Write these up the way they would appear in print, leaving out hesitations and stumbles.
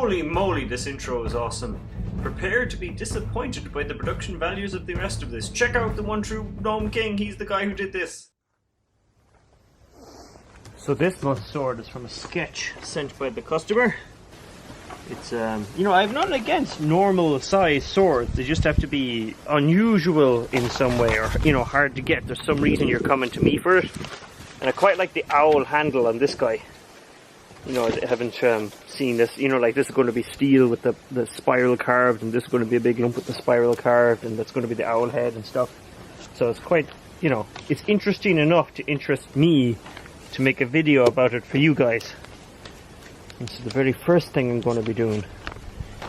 Holy moly, this intro is awesome. Prepare to be disappointed by the production values of the rest of this. Check out the one true Gnome King, he's the guy who did this. So this month's sword is from a sketch sent by the customer. It's, you know, I have nothing against normal size swords. They just have to be unusual in some way, or, you know, hard to get. There's some reason you're coming to me for it. And I quite like the owl handle on this guy. You know, I haven't seen this. You know, like this is going to be steel with the spiral carved, and this is going to be a big lump with the spiral carved, and that's going to be the owl head and stuff. So it's quite, you know, it's interesting enough to interest me to make a video about it for you guys. And so the very first thing I'm going to be doing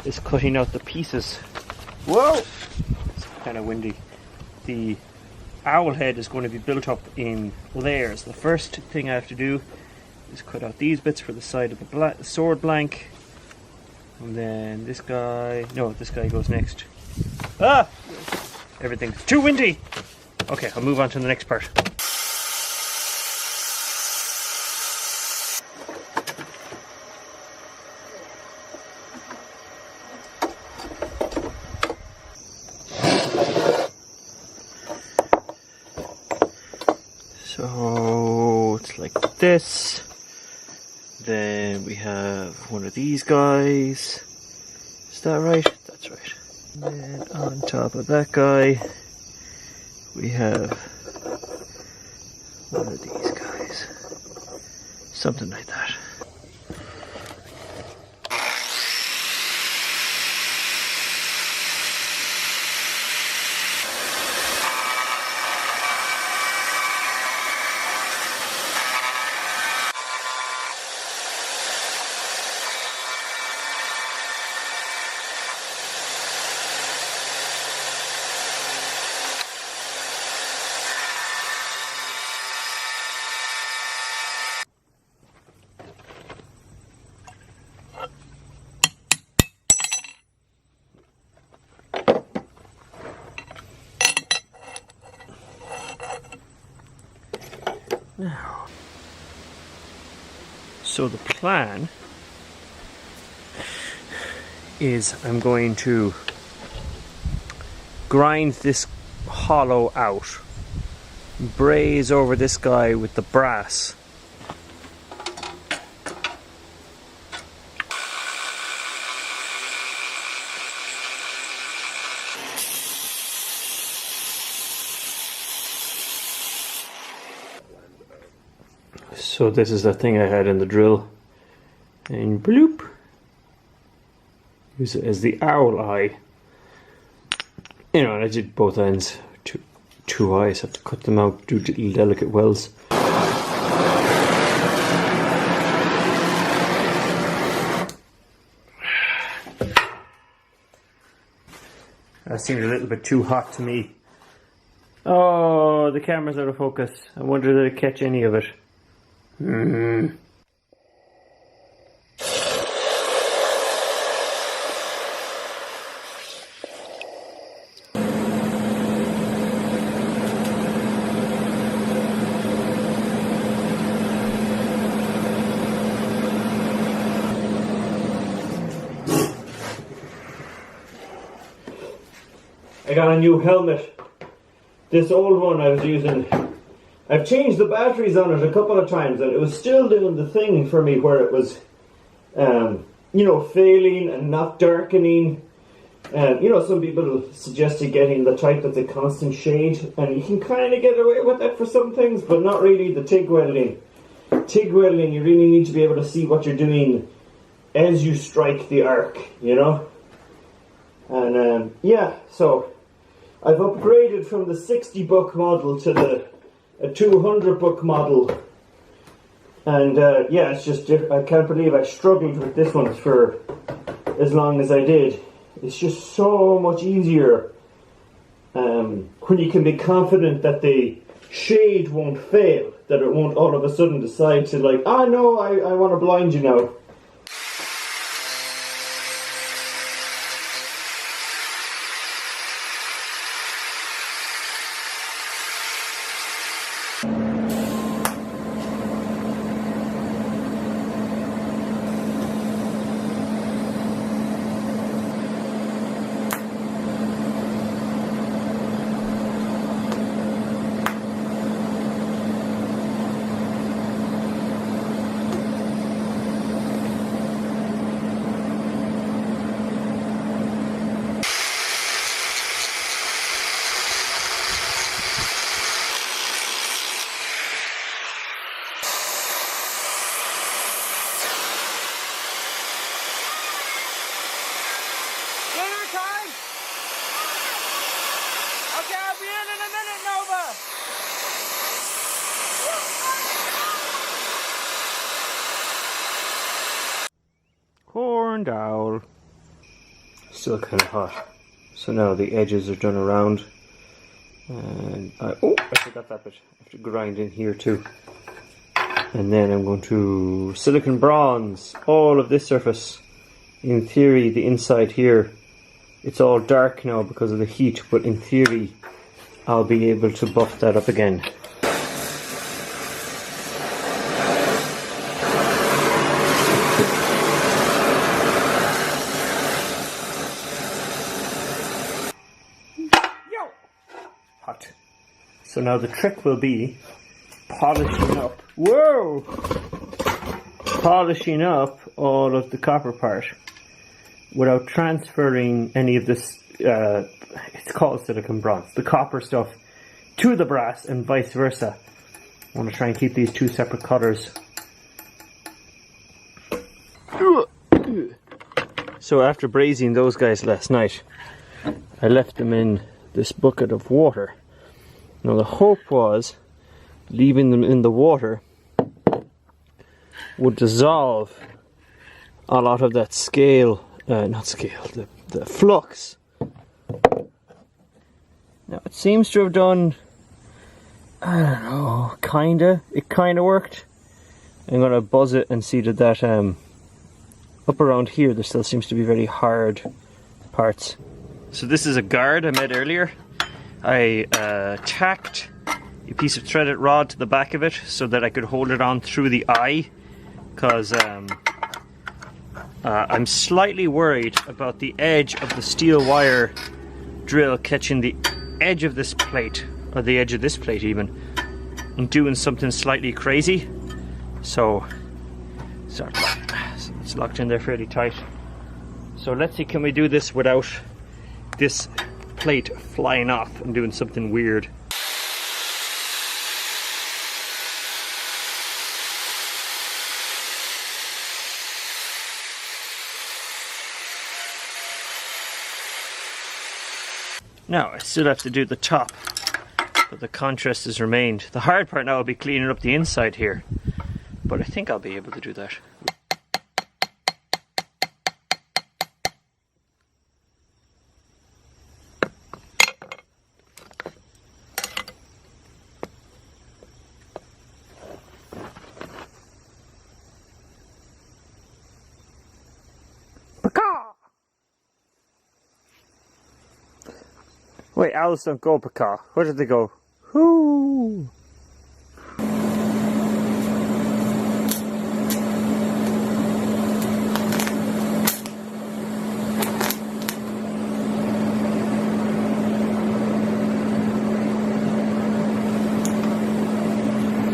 is cutting out the pieces. Whoa! It's kind of windy. The owl head is going to be built up in layers. The first thing I have to do is cut out these bits for the side of the sword blank. And then this guy... No, this guy goes next. Ah! Everything's too windy! Okay, I'll move on to the next part. So it's like this. Then we have one of these guys. Is that right? That's right. And then on top of that guy, we have one of these guys. Something like that. Now, so the plan is I'm going to grind this hollow out, braze over this guy with the brass. So this is the thing I had in the drill, and bloop, use it as the owl eye. You know, and I did both ends, two eyes, have to cut them out, do little delicate wells. That seemed a little bit too hot to me. Oh, the camera's out of focus. I wonder did it catch any of it. I got a new helmet. This old one I was using, I've changed the batteries on it a couple of times, and it was still doing the thing for me where it was, you know, failing and not darkening. You know, some people suggested getting the type that's a constant shade, and you can kind of get away with that for some things, but not really the TIG welding. TIG welding, you really need to be able to see what you're doing as you strike the arc, you know? And yeah, so I've upgraded from the 60-buck model to the 200-buck model, and yeah, it's just I can't believe I struggled with this one for as long as I did. It's just so much easier when you can be confident that the shade won't fail, that it won't all of a sudden decide to like, oh no, I want to blind you now. corn dowel. Still kind of hot. So now the edges are done around. And I forgot that bit. I have to grind in here too. And then I'm going to silicon bronze all of this surface. In theory, the inside here, it's all dark now because of the heat, but in theory, I'll be able to buff that up again. Hot. So now the trick will be polishing up. Whoa! Polishing up all of the copper part without transferring any of this, it's called silicon bronze, the copper stuff, to the brass and vice versa. I want to try and keep these two separate colors. So after brazing those guys last night, I left them in this bucket of water. Now the hope was leaving them in the water would dissolve a lot of that the flux. Now it seems to have done, I don't know, it kinda worked. I'm gonna buzz it and see that up around here there still seems to be very hard parts. So this is a guard I made earlier. I tacked a piece of threaded rod to the back of it so that I could hold it on through the eye, because I'm slightly worried about the edge of the steel wire drill catching the edge of this plate, or the edge of this plate even, and doing something slightly crazy. So it's locked in there fairly tight. So let's see, can we do this without this plate flying off and doing something weird. Now I still have to do the top, but the contrast has remained. The hard part now will be cleaning up the inside here, but I think I'll be able to do that. Wait, owls don't go pacaw. Where did they go? Hoo!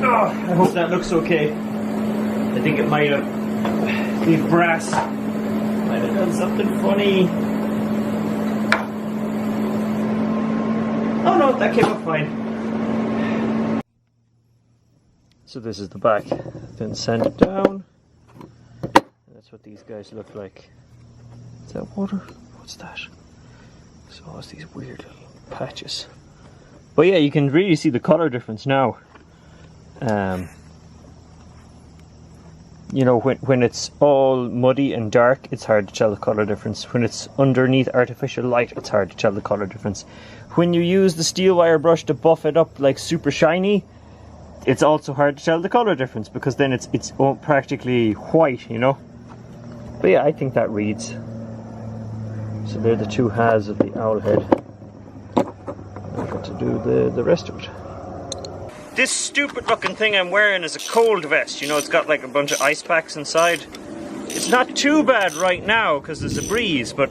Oh, I hope that looks okay. I think it might have, the brass might have done something funny. Oh no, that came up fine. So this is the back, then sand it down. That's what these guys look like. Is that water? What's that? So it's these weird little patches. But yeah, you can really see the color difference now. You know, when it's all muddy and dark, it's hard to tell the color difference. When it's underneath artificial light, it's hard to tell the color difference. When you use the steel wire brush to buff it up like super shiny, it's also hard to tell the color difference, because then it's practically white, you know. But yeah, I think that reads. So they're the two halves of the owl head. I've got to do the rest of it. This stupid looking thing I'm wearing is a cold vest. You know, it's got like a bunch of ice packs inside. It's not too bad right now because there's a breeze, but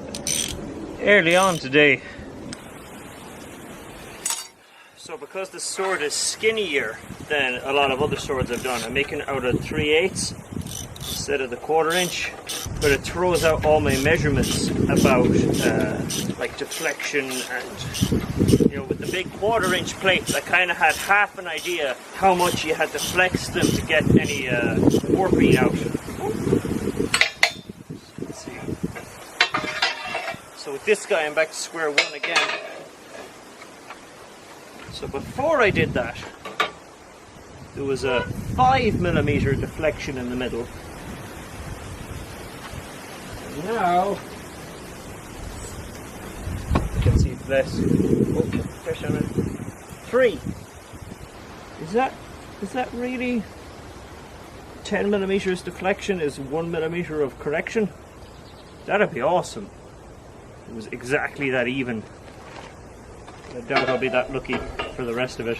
early on today. So because the sword is skinnier than a lot of other swords I've done, I'm making it out of 3/8 instead of the 1/4 inch. But it throws out all my measurements about like deflection, and you know, with the big 1/4 inch plates, I kind of had half an idea how much you had to flex them to get any warping out. Let's see. So with this guy, I'm back to square one again. So before I did that, there was a 5mm deflection in the middle. Now you can see less. Oh, fish on it. 3. Is that really 10 millimeters deflection is 1 millimeter of correction? That'd be awesome. It was exactly that even. I doubt I'll be that lucky for the rest of it.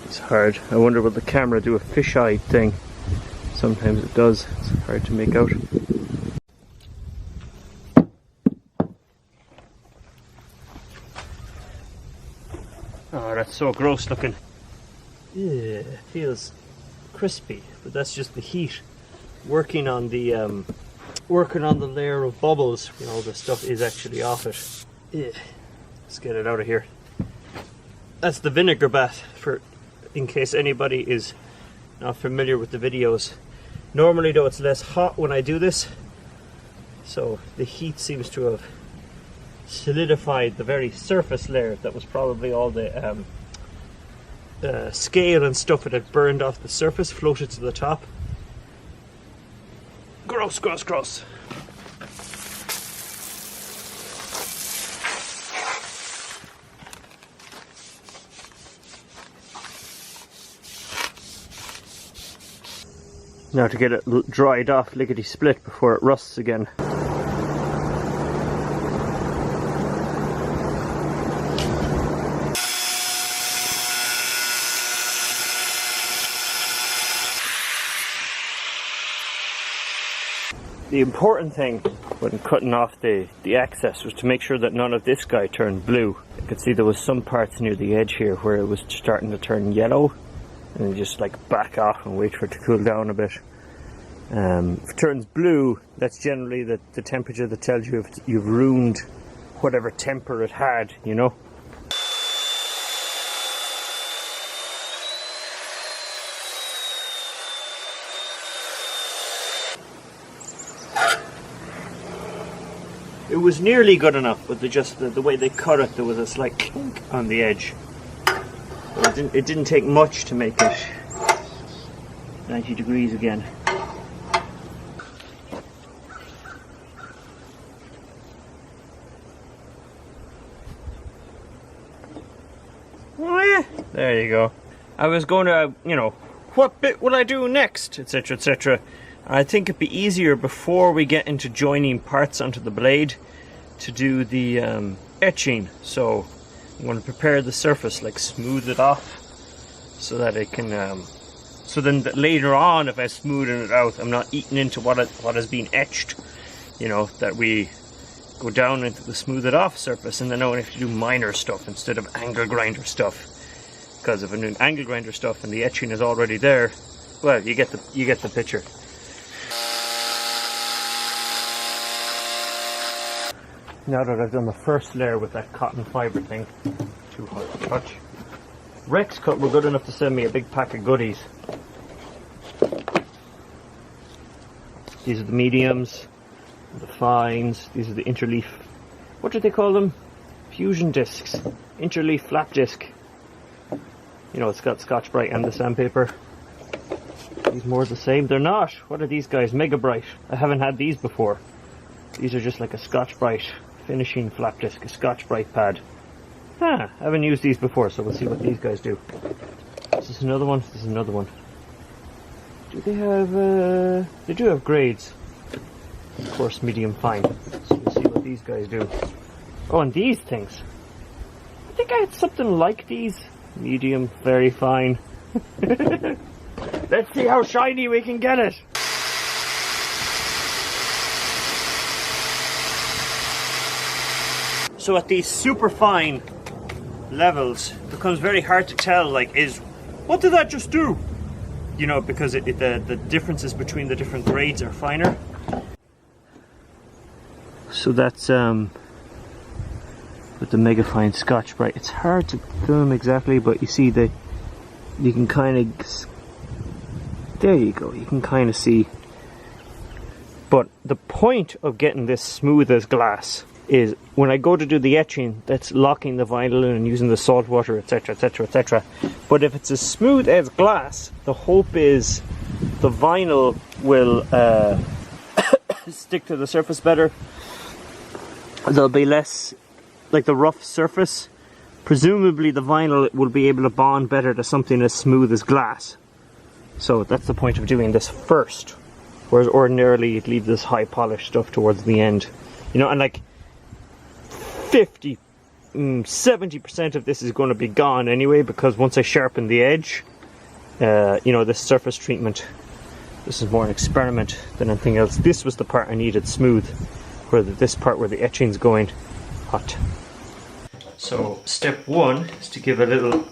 It's hard. I wonder will the camera do a fisheye thing? Sometimes it does. It's hard to make out. Oh, that's so gross looking. Yeah, feels crispy, but that's just the heat working on the layer of bubbles. You know, the stuff is actually off it. Yeah. Let's get it out of here. That's the vinegar bath, for in case anybody is not familiar with the videos. Normally though it's less hot when I do this, so the heat seems to have solidified the very surface layer that was probably all the scale and stuff that had burned off the surface, floated to the top. Gross, gross, gross. Now to get it dried off lickety split before it rusts again. The important thing when cutting off the excess was to make sure that none of this guy turned blue. You could see there was some parts near the edge here where it was starting to turn yellow, and then just like back off and wait for it to cool down a bit. If it turns blue, that's generally the temperature that tells you if you've ruined whatever temper it had, you know. It was nearly good enough, but the way they cut it, there was a slight kink on the edge. It didn't take much to make it 90 degrees again. Oh yeah, there you go. I was going to, you know, what bit will I do next, etc, etc. I think it'd be easier before we get into joining parts onto the blade to do the etching. So I'm going to prepare the surface, like smooth it off, so that it can so then later on, if I smoothen it out, I'm not eating into what has been etched, you know, that we go down into the smooth it off surface, and then I only have to do minor stuff instead of angle grinder stuff. Because if I'm doing angle grinder stuff and the etching is already there, well, you get the picture. Now that I've done the first layer with that cotton fibre thing, too hot to touch. Rex Cut were good enough to send me a big pack of goodies. These are the mediums, the fines, these are the interleaf, what do they call them? Fusion discs, interleaf flap disc. You know, it's got Scotch-Brite and the sandpaper. These more the same, they're not. What are these guys? Mega Bright. I haven't had these before. These are just like a Scotch-Brite finishing flap disc, a Scotch-Brite pad. I haven't used these before, so we'll see what these guys do. Is this another one? This is another one. Do they have, they do have grades. Of course, medium fine. So we'll see what these guys do. Oh, and these things. I think I had something like these. Medium, very fine. Let's see how shiny we can get it. So at these super fine levels, it becomes very hard to tell, like, what did that just do? You know, because the differences between the different grades are finer. So that's with the mega fine Scotch-Brite. It's hard to film exactly, but you see you can kind of, there you go, you can kind of see. But the point of getting this smooth as glass is when I go to do the etching, that's locking the vinyl in and using the salt water, etc, etc, etc. But if it's a smooth as glass, the hope is the vinyl will stick to the surface better. There'll be less, like the rough surface. Presumably the vinyl will be able to bond better to something as smooth as glass. So that's the point of doing this first. Whereas ordinarily you'd leave this high polish stuff towards the end. You know, and like 70% of this is going to be gone anyway, because once I sharpen the edge, you know, this surface treatment, this is more an experiment than anything else. This was the part I needed smooth, where this part where the etching's going hot. So step one is to give a little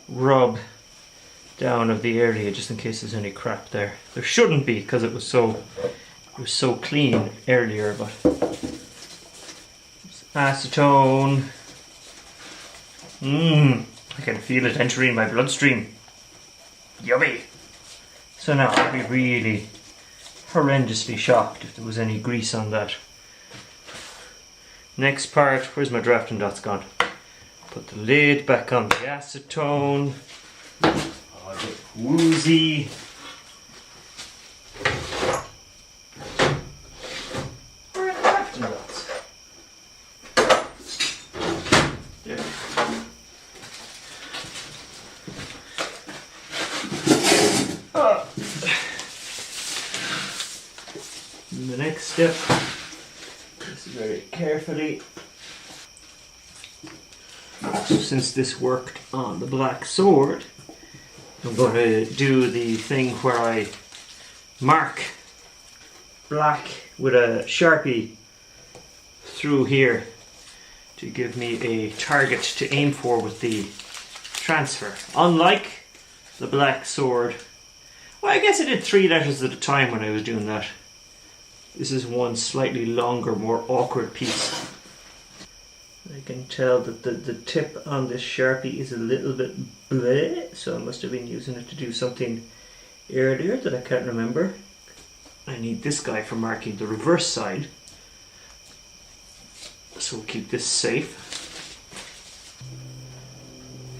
rub down of the area, just in case there's any crap there. There shouldn't be, because it was so clean earlier, but acetone. I can feel it entering my bloodstream. Yummy. So now I'd be really horrendously shocked if there was any grease on that. Next part, where's my drafting dots gone? Put the lid back on the acetone. Oh, the woozy. Where are the drafting dots? There. Oh. And the next step, this is very carefully. So since this worked on the black sword, I'm going to do the thing where I mark black with a Sharpie through here to give me a target to aim for with the transfer. Unlike the black sword, well, I guess I did 3 letters at a time when I was doing that. This is one slightly longer, more awkward piece. I can tell that the tip on this Sharpie is a little bit bleh, so I must have been using it to do something earlier that I can't remember. I need this guy for marking the reverse side, so we'll keep this safe.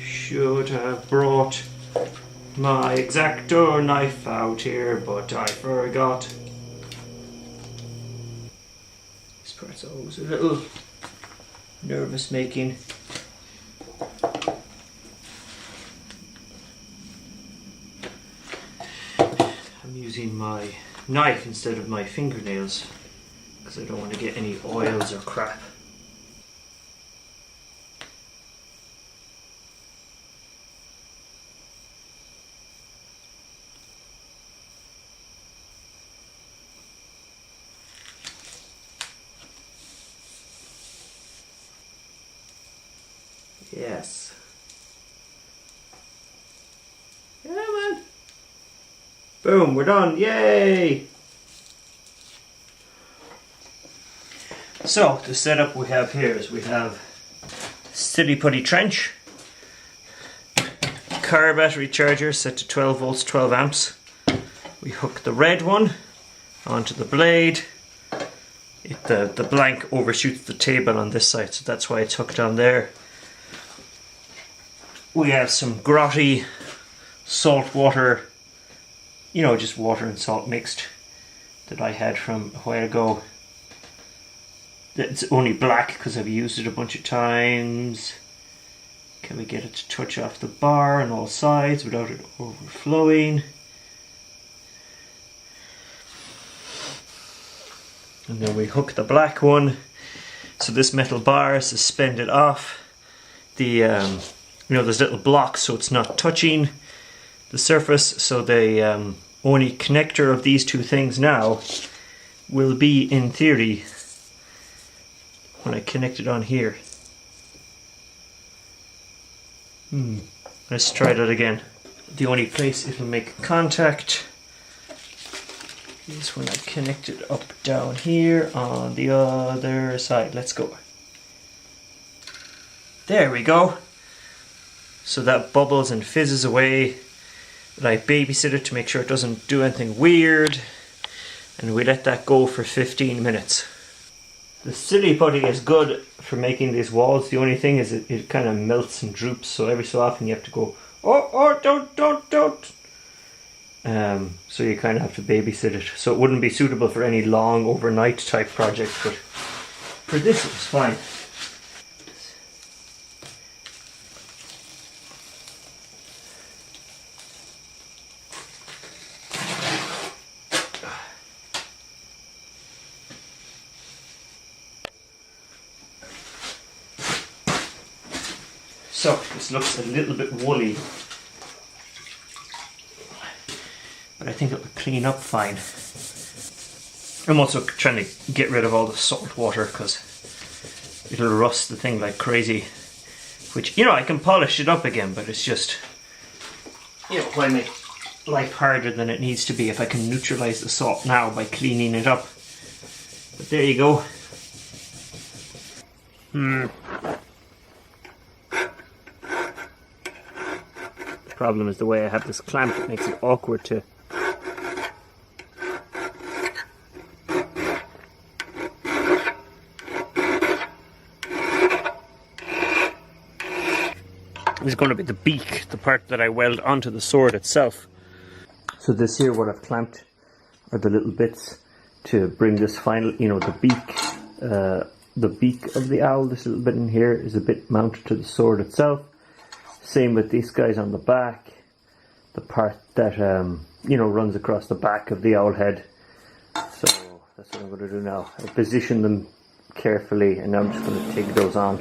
Should have brought my X-Acto knife out here, but I forgot. This part's always a little nervous making. I'm using my knife instead of my fingernails because I don't want to get any oils or crap. Yes. Yeah, man. Boom, we're done. Yay! So, the setup we have here is we have Silly Putty Trench, car battery charger set to 12 volts, 12 amps. We hook the red one onto the blade. The blank overshoots the table on this side, so that's why it's hooked on there. We have some grotty salt water, you know, just water and salt mixed, that I had from a while ago. It's only black because I've used it a bunch of times. Can we get it to touch off the bar on all sides without it overflowing? And then we hook the black one, so this metal bar is suspended off the you know, there's little blocks, so it's not touching the surface. So the only connector of these two things now will be, in theory, when I connect it on here. Let's try that again. The only place it'll make contact is when I connect it up down here on the other side. Let's go. There we go. So that bubbles and fizzes away. But I babysit it to make sure it doesn't do anything weird. And we let that go for 15 minutes. The silly putty is good for making these walls. The only thing is it kind of melts and droops, so every so often you have to go, oh, don't. So you kind of have to babysit it. So it wouldn't be suitable for any long overnight type project, but for this it was fine. So this looks a little bit woolly, but I think it will clean up fine. I'm also trying to get rid of all the salt water because it'll rust the thing like crazy. Which, you know, I can polish it up again, but it's just, you know, why make life harder than it needs to be if I can neutralize the salt now by cleaning it up. But there you go. The problem is the way I have this clamp, it makes it awkward to... This is going to be the beak, the part that I weld onto the sword itself. So this here, what I've clamped, are the little bits to bring this final, you know, the beak of the owl, this little bit in here is a bit mounted to the sword itself. Same with these guys on the back, the part that, you know, runs across the back of the owl head. So that's what I'm going to do now. I position them carefully and now I'm just going to take those on.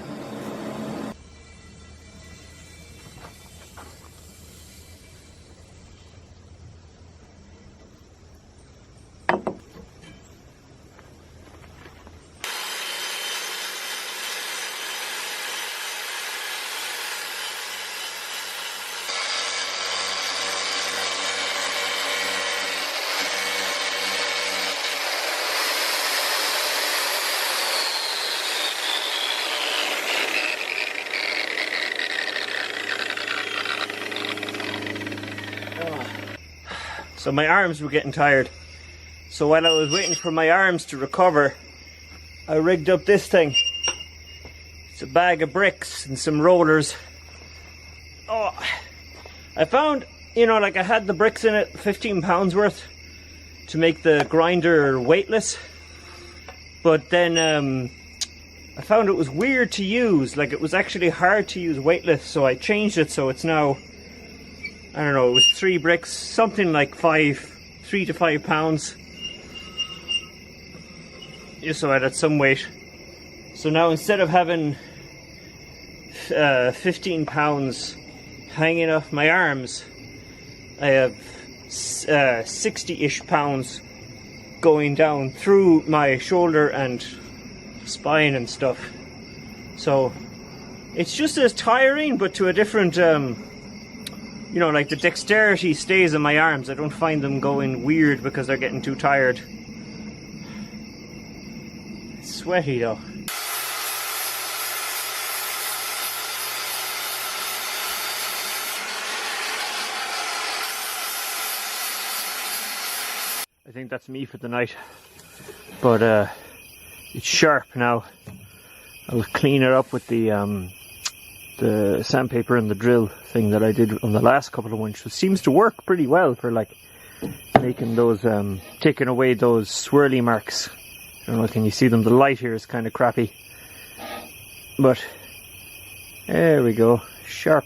So my arms were getting tired. So while I was waiting for my arms to recover, I rigged up this thing. It's a bag of bricks and some rollers. Oh, I found, you know, like I had the bricks in it, 15 pounds worth, to make the grinder weightless. But then I found it was weird to use, like it was actually hard to use weightless, so I changed it so it's now, I don't know, it was 3 bricks, something like 3 to 5 pounds. Just so I had some weight. So now instead of having 15 pounds hanging off my arms, I have 60-ish pounds going down through my shoulder and spine and stuff. So it's just as tiring, but to a different, you know, like the dexterity stays in my arms. I don't find them going weird because they're getting too tired. It's sweaty though. I think that's me for the night. But it's sharp now. I'll clean it up with the sandpaper and the drill thing that I did on the last couple of ones. It seems to work pretty well for like making those, taking away those swirly marks. I don't know, can you see them? The light here is kind of crappy. But there we go, sharp.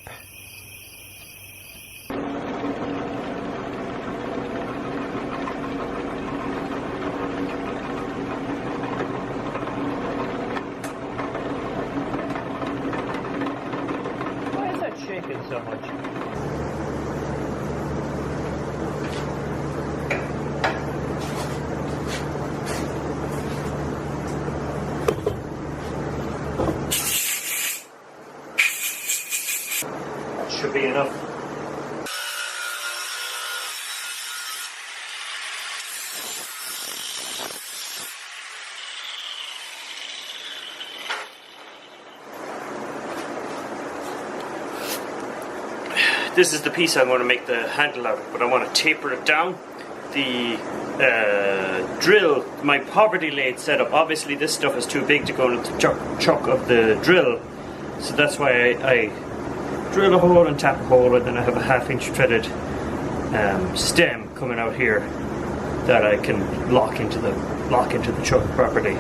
So much. That should be enough. This is the piece I'm going to make the handle out of, but I want to taper it down. The drill, my poverty lathe setup. Obviously this stuff is too big to go into the chuck of the drill, so that's why I drill a hole and tap a hole, and then I have a 1/2 inch threaded stem coming out here that I can lock into the chuck properly.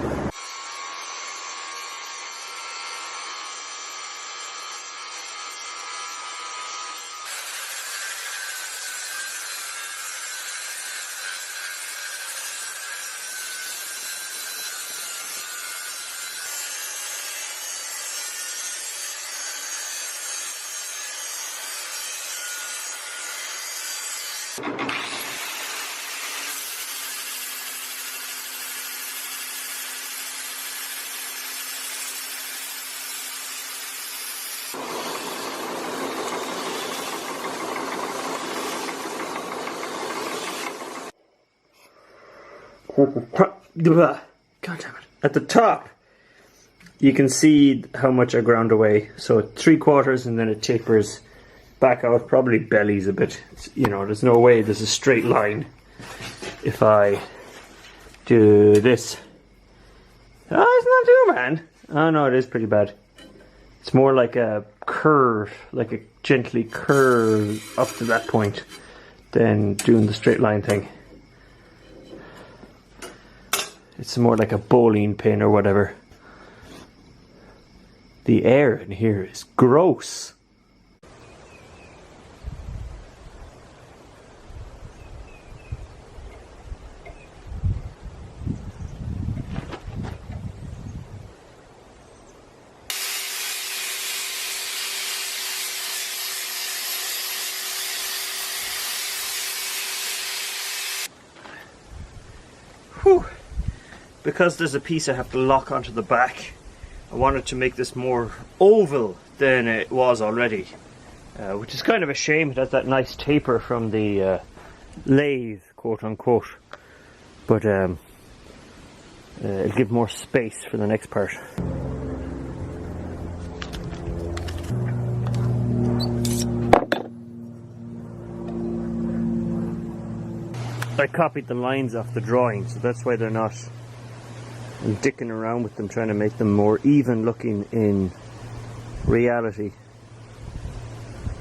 God damn it. At the top, you can see how much I ground away. So 3/4 and then it tapers back out, probably bellies a bit. You know, there's no way there's a straight line if I do this. Oh, it's not too bad. Oh no, it is pretty bad. It's more like a curve, like a gently curve up to that point than doing the straight line thing. It's more like a bowling pin or whatever. The air in here is gross. Whew. Because there's a piece I have to lock onto the back, I wanted to make this more oval than it was already, which is kind of a shame. It has that nice taper from the lathe, quote unquote, but it'll give more space for the next part. I copied the lines off the drawing, so that's why they're not. I'm dicking around with them, trying to make them more even looking in reality.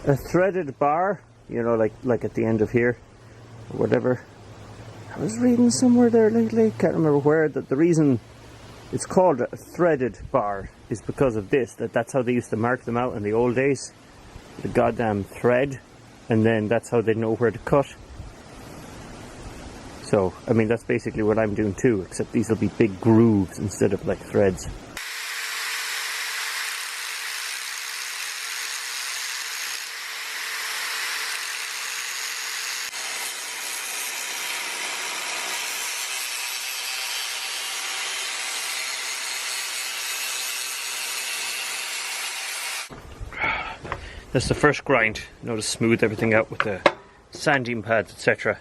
A threaded bar, you know, like at the end of here, or whatever. I was reading somewhere there lately, can't remember where, that the reason it's called a threaded bar is because of this, that's how they used to mark them out in the old days. The goddamn thread, and then that's how they know where to cut. So, I mean, that's basically what I'm doing too, except these will be big grooves instead of like threads. That's the first grind. You know, to smooth everything out with the sanding pads, etc.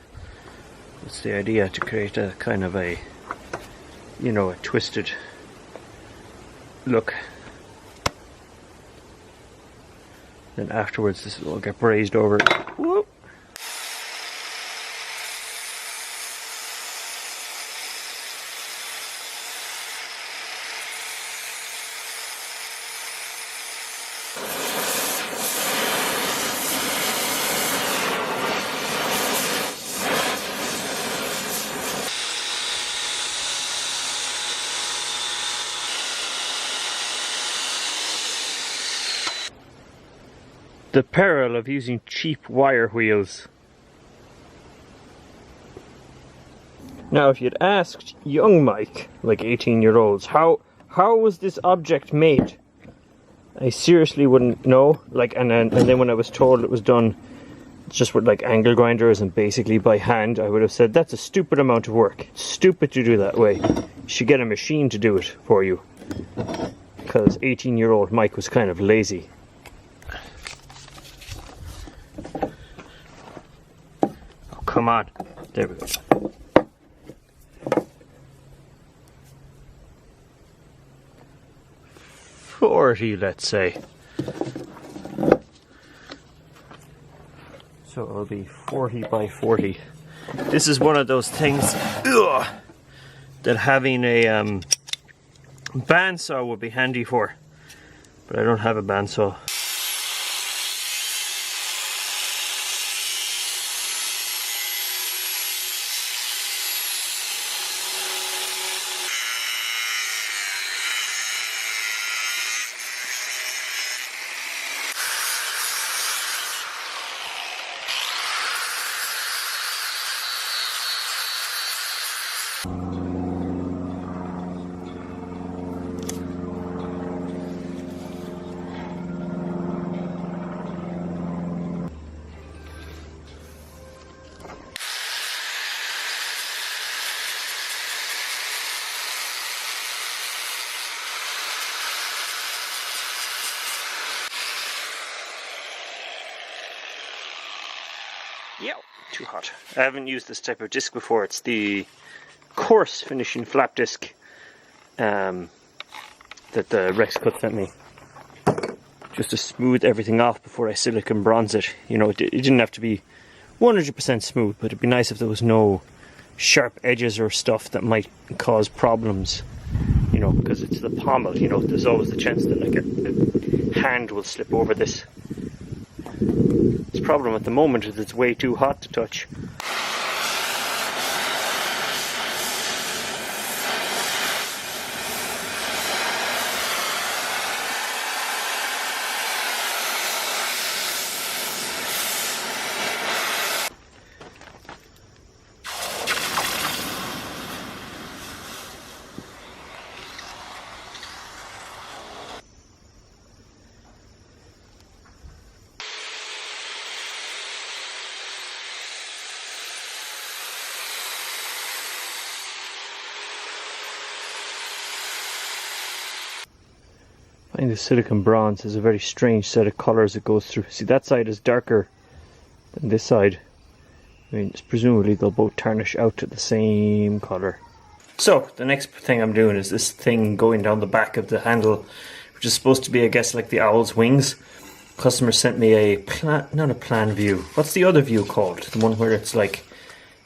That's the idea, to create a kind of a, you know, a twisted look. Then afterwards this will all get brazed over. Whoop. The peril of using cheap wire wheels. Now, if you'd asked young Mike, like 18-year-olds, how was this object made? I seriously wouldn't know. Like, and then when I was told it was done just with like angle grinders and basically by hand, I would have said that's a stupid amount of work. It's stupid to do that way. You should get a machine to do it for you. Because 18-year-old Mike was kind of lazy. Come on, there we go. 40, let's say. So it'll be 40 by 40. This is one of those things that having a bandsaw would be handy for, but I don't have a bandsaw. Yeah, too hot. I haven't used this type of disc before. It's the coarse finishing flap disc that the Rex Cut sent me, just to smooth everything off before I silicone bronze it. You know, it didn't have to be 100% smooth, but it'd be nice if there was no sharp edges or stuff that might cause problems. You know, because it's the pommel. You know, there's always the chance that like a hand will slip over this. The problem at the moment is it's way too hot to touch. I think the silicone bronze is a very strange set of colours it goes through. See, that side is darker than this side. I mean, presumably they'll both tarnish out to the same colour. So, the next thing I'm doing is this thing going down the back of the handle, which is supposed to be, I guess, like the owl's wings. Customer sent me a not a plan view. What's the other view called? The one where it's like,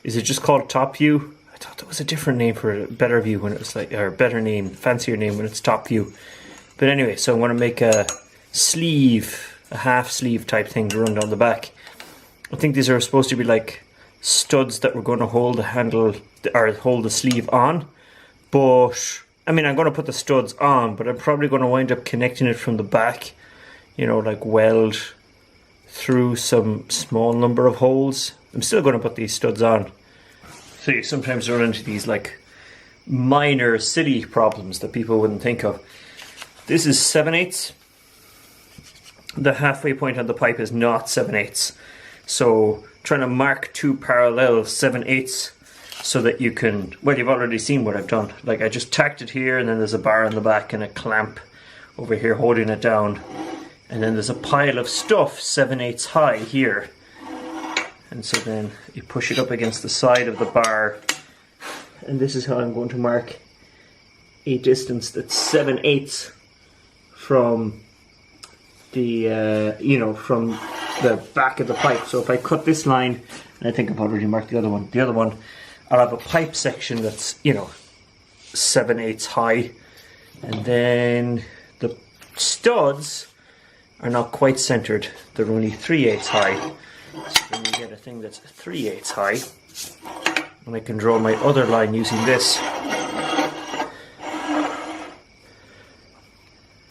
is it just called top view? I thought there was a different name for it, a better view when it was like, or a better name, fancier name when it's top view. But anyway, so I want to make a sleeve, a half sleeve type thing to run down the back. I think these are supposed to be like studs that we're going to hold the handle, or hold the sleeve on. But, I mean, I'm going to put the studs on, but I'm probably going to wind up connecting it from the back. You know, like weld through some small number of holes. I'm still going to put these studs on. So you sometimes run into these like minor silly problems that people wouldn't think of. This is 7/8. The halfway point on the pipe is not 7/8. So trying to mark two parallel 7/8 so that you can, well, you've already seen what I've done. Like I just tacked it here, and then there's a bar in the back and a clamp over here holding it down. And then there's a pile of stuff 7/8 high here. And so then you push it up against the side of the bar. And this is how I'm going to mark a distance that's 7/8 from the, you know, from the back of the pipe. So if I cut this line, and I think I've already marked the other one, I'll have a pipe section that's, you know, 7/8 high. And then the studs are not quite centered. They're only 3/8 high. So then you get a thing that's 3/8 high. And I can draw my other line using this.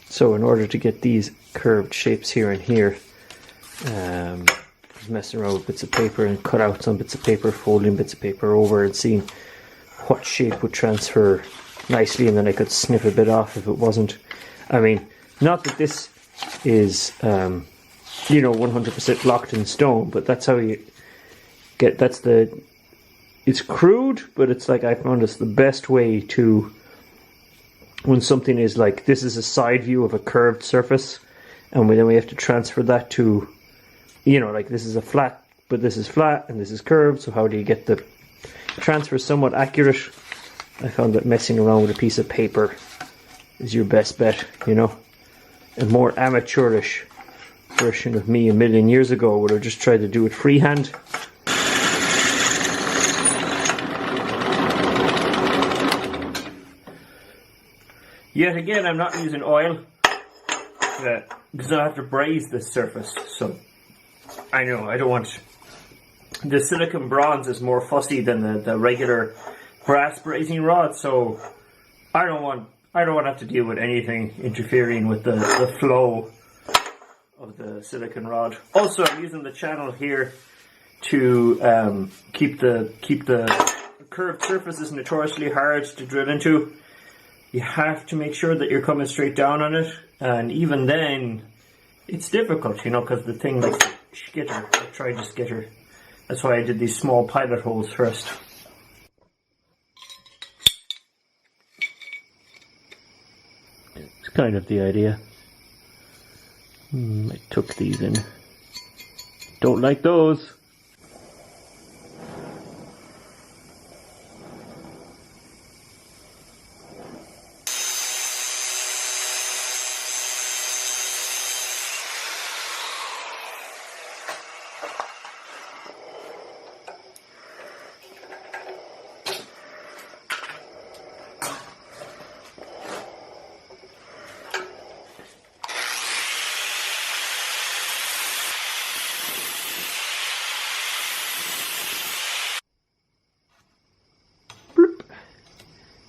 So in order to get these curved shapes here and here, I was messing around with bits of paper and cut out some bits of paper, folding bits of paper over and seeing what shape would transfer nicely, and then I could snip a bit off if it wasn't. I mean, not that this is, you know, 100% locked in stone, but that's how you get, it's crude, but it's like, I found it's the best way to, when something is like, this is a side view of a curved surface, and then we have to transfer that to, you know, like this is a flat, but this is flat and this is curved, so how do you get the transfer somewhat accurate? I found that messing around with a piece of paper is your best bet, you know. A more amateurish version of me a million years ago would have just tried to do it freehand. Yet again, I'm not using oil because I have to braise this surface. So I know I don't want. The silicon bronze is more fussy than the regular brass brazing rod, so I don't want to have to deal with anything interfering with the flow of the silicon rod. Also, I'm using the channel here to keep the curved surfaces notoriously hard to drill into. You have to make sure that you're coming straight down on it, and even then, it's difficult, you know, because the thing likes to skitter. I tried to skitter. That's why I did these small pilot holes first. It's kind of the idea. I took these in. Don't like those.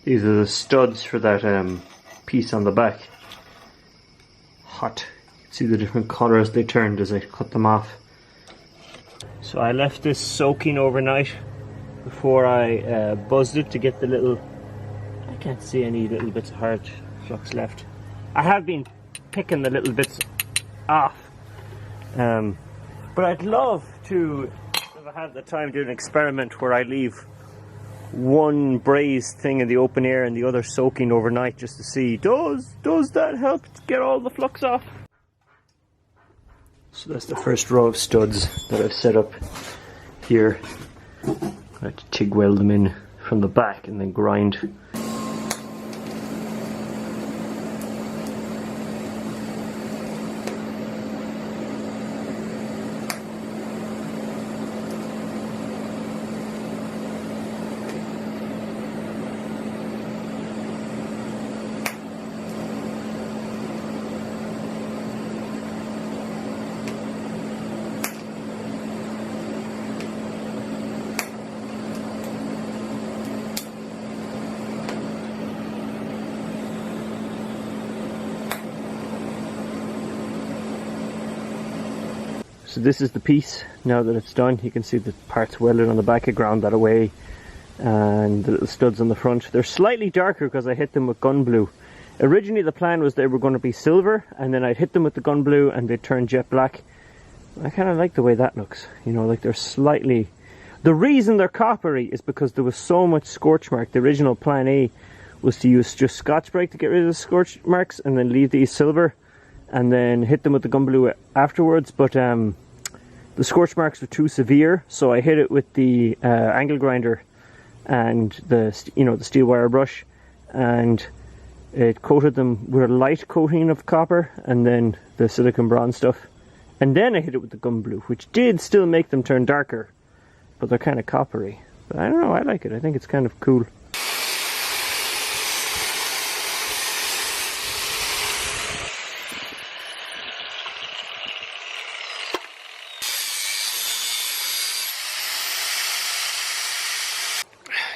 These are the studs for that piece on the back. Hot. You can see the different colours they turned as I cut them off. So I left this soaking overnight before I buzzed it to get the little... I can't see any little bits of hard flux left. I have been picking the little bits off. But I'd love to, if I had the time, do an experiment where I leave one brazed thing in the open air and the other soaking overnight, just to see does that help to get all the flux off. So that's the first row of studs that I've set up here. I have to TIG weld them in from the back and then grind. So this is the piece. Now that it's done, you can see the parts welded on the back. I ground that away, and the little studs on the front. They're slightly darker because I hit them with gun blue. Originally the plan was they were going to be silver, and then I'd hit them with the gun blue and they'd turn jet black. I kind of like the way that looks, you know, like they're slightly... The reason they're coppery is because there was so much scorch mark. The original plan A was to use just Scotch-Brite to get rid of the scorch marks and then leave these silver and then hit them with the gun blue afterwards, but the scorch marks were too severe, so I hit it with the angle grinder and the steel wire brush, and it coated them with a light coating of copper and then the silicon bronze stuff, and then I hit it with the gun blue, which did still make them turn darker, but they're kind of coppery. But I don't know, I like it. I think it's kind of cool.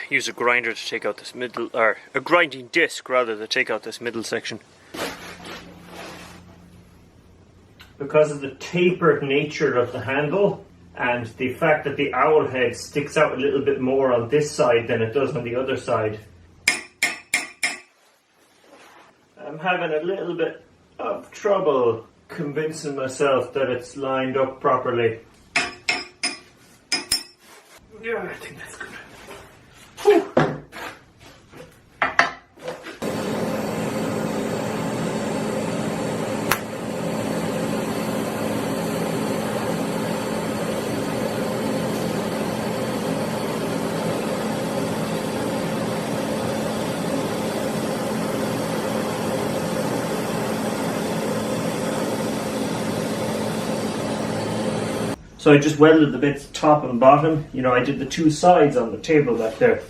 Use a grinder to take out this middle, or a grinding disc rather, to take out this middle section. Because of the tapered nature of the handle and the fact that the owl head sticks out a little bit more on this side than it does on the other side, I'm having a little bit of trouble convincing myself that it's lined up properly. Yeah, I think that's good. Whew. So I just welded the bits top and bottom. You know, I did the two sides on the table back there.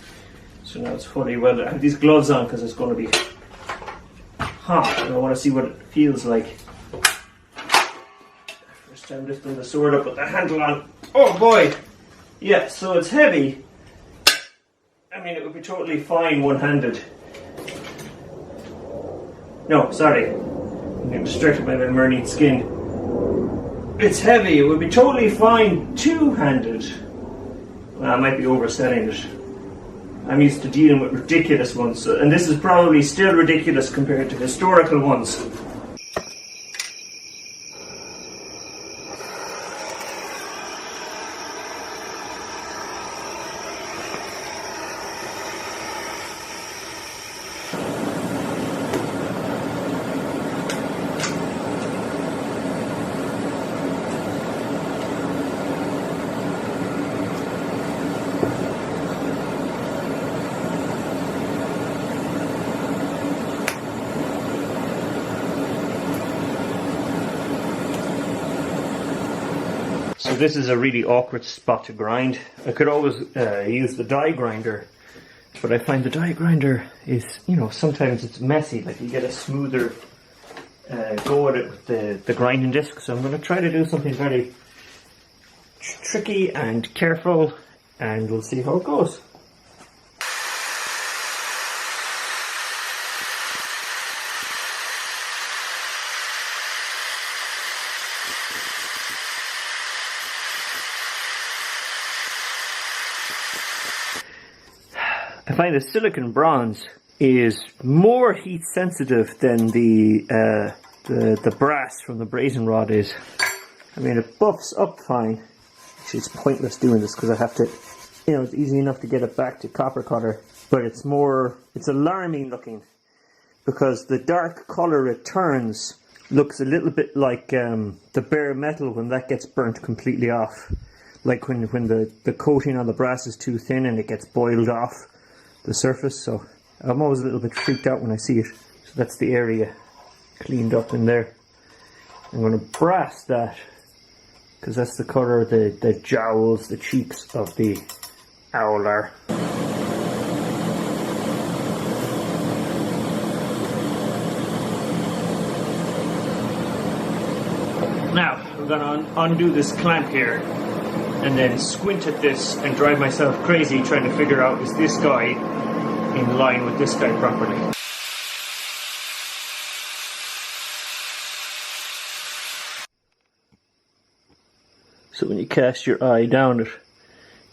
So now it's fully welded. I have these gloves on because it's going to be hot, and I want to see what it feels like. First time lifting the sword up with the handle on. Oh boy! Yeah, so it's heavy. I mean, it would be totally fine one-handed. No, sorry. I'm getting distracted by my mermaid skin. It's heavy. It would be totally fine two-handed. Well, I might be overselling it. I'm used to dealing with ridiculous ones, and this is probably still ridiculous compared to historical ones. So this is a really awkward spot to grind. I could always use the die grinder, but I find the die grinder is, sometimes it's messy. Like you get a smoother go at it with the grinding disc. So I'm going to try to do something very tricky and careful, and we'll see how it goes. I find the silicon bronze is more heat sensitive than the brass from the brazen rod is. I mean, it buffs up fine. Actually, it's pointless doing this because I have to, it's easy enough to get it back to copper cutter, but it's alarming looking because the dark color it turns looks a little bit like the bare metal when that gets burnt completely off. Like when the coating on the brass is too thin and it gets boiled off the surface. So I'm always a little bit freaked out when I see it. So that's the area cleaned up in there. I'm going to brass that because that's the colour the jowls, the cheeks of the owl are. Now I'm going to undo this clamp here and then squint at this and drive myself crazy trying to figure out, is this guy in line with this guy properly? So when you cast your eye down it,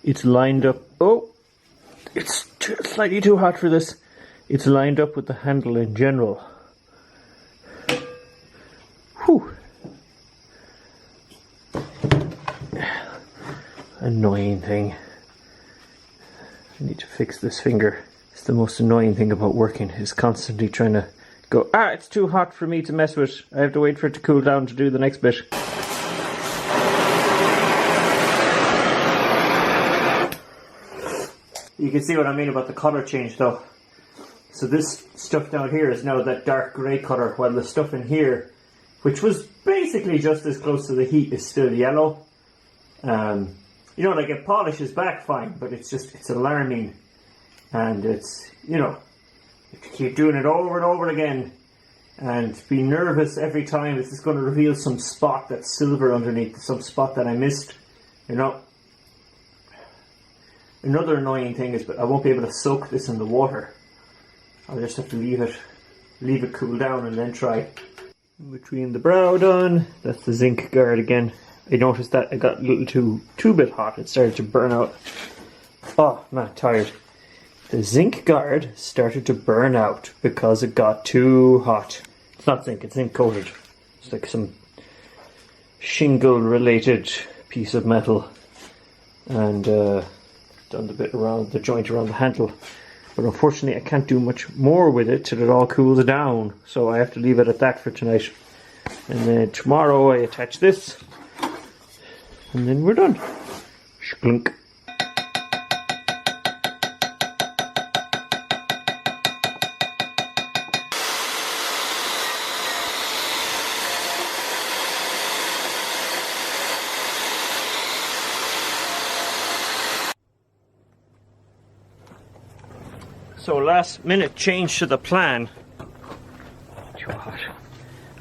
it's lined up. Oh, it's slightly too hot for this. It's lined up with the handle in general. Whew. Annoying thing. I need to fix this finger. It's the most annoying thing about working, is constantly trying to go, it's too hot for me to mess with. I have to wait for it to cool down to do the next bit. You can see what I mean about the colour change though. So this stuff down here is now that dark grey colour, while the stuff in here, which was basically just as close to the heat, is still yellow. Like it polishes back fine, but it's alarming. And it's, if you keep doing it over and over again and be nervous every time, it's just going to reveal some spot that's silver underneath, some spot that I missed, Another annoying thing is, but I won't be able to soak this in the water. I'll just have to leave it cool down and then try. In between the brow done, that's the zinc guard again. I noticed that it got a little too bit hot. It started to burn out. Oh man, tired. The zinc guard started to burn out because it got too hot. It's not zinc, it's zinc coated. It's like some shingle related piece of metal. And done the bit around the joint around the handle. But unfortunately I can't do much more with it till it all cools down. So I have to leave it at that for tonight. And then tomorrow I attach this. And then we're done. Sklunk. So last minute change to the plan.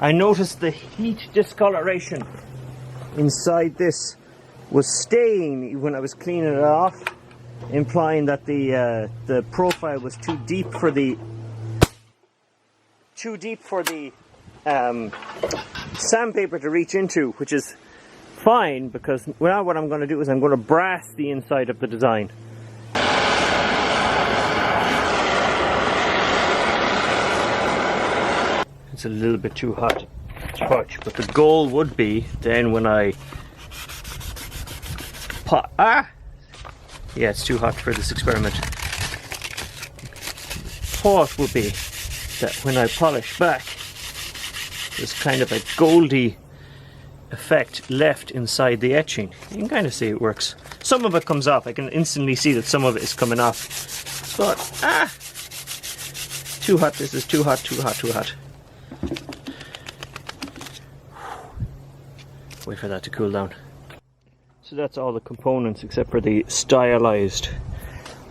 I noticed the heat discoloration inside this was staying when I was cleaning it off, implying that the profile was too deep for the sandpaper to reach into, which is fine, because now what I'm going to do is I'm going to brass the inside of the design. It's a little bit too hot to touch, but the goal would be then when I yeah, it's too hot for this experiment. Thought would be that when I polish back, there's kind of a goldy effect left inside the etching. You can kind of see it works. Some of it comes off. I can instantly see that some of it is coming off. But too hot. This is too hot, too hot, too hot. Wait for that to cool down. So that's all the components except for the stylized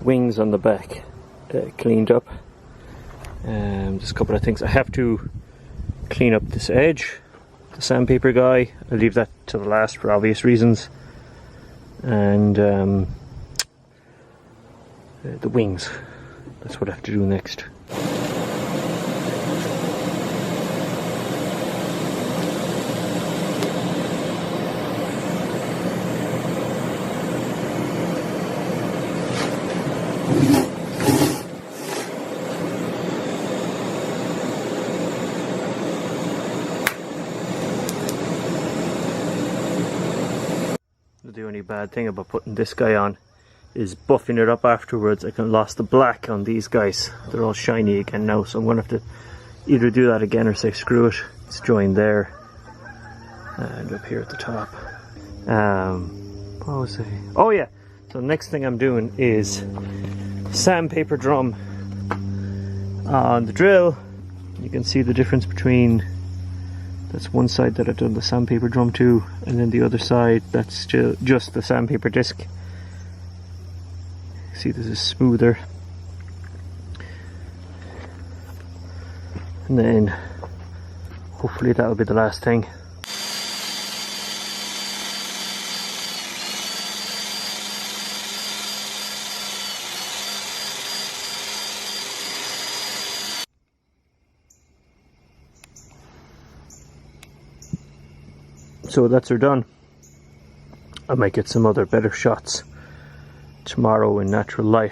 wings on the back cleaned up. Just a couple of things. I have to clean up this edge, the sandpaper guy. I'll leave that to the last for obvious reasons. And the wings. That's what I have to do next. The only bad thing about putting this guy on is buffing it up afterwards. I can lost the black on these guys. They're all shiny again now, so I'm going to have to either do that again or say screw it. It's joined there and up here at the top. What was I? Oh yeah, so next thing I'm doing is sandpaper drum on the drill. You can see the difference between, that's one side that I've done the sandpaper drum to, and then the other side that's still just the sandpaper disc. See, this is smoother. And then hopefully that'll be the last thing. So that's her done. I might get some other better shots tomorrow in natural light.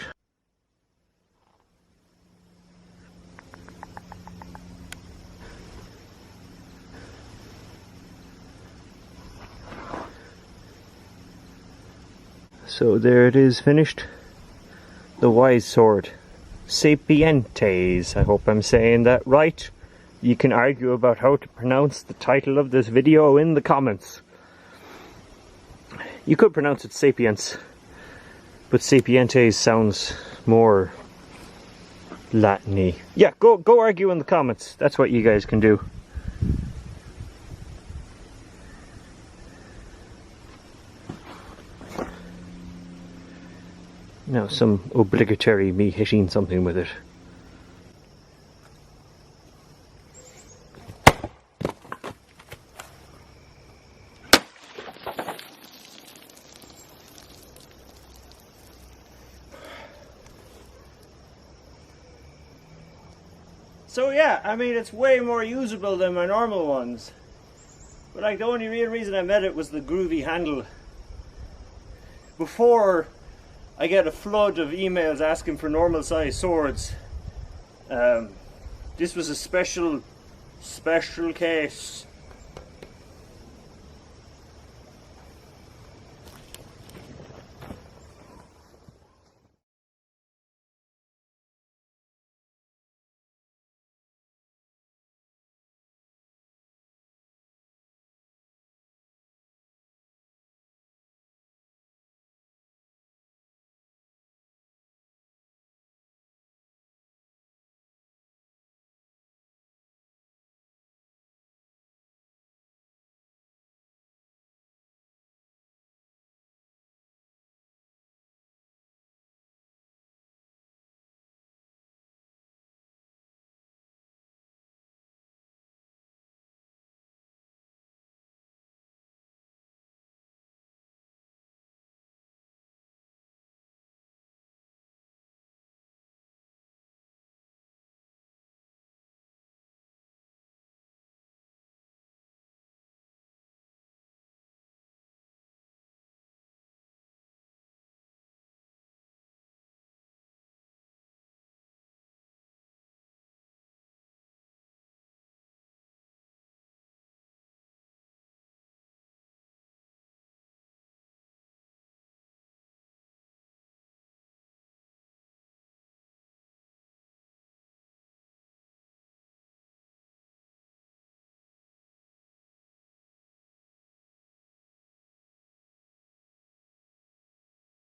So there it is, finished. The wise sword. Sapientes. I hope I'm saying that right. You can argue about how to pronounce the title of this video in the comments. You could pronounce it Sapiens, but Sapientes sounds more Latin-y. Yeah, go argue in the comments. That's what you guys can do. Now some obligatory me hitting something with it. So yeah, I mean, it's way more usable than my normal ones. But like, the only real reason I made it was the groovy handle. Before I get a flood of emails asking for normal size swords, this was a special case.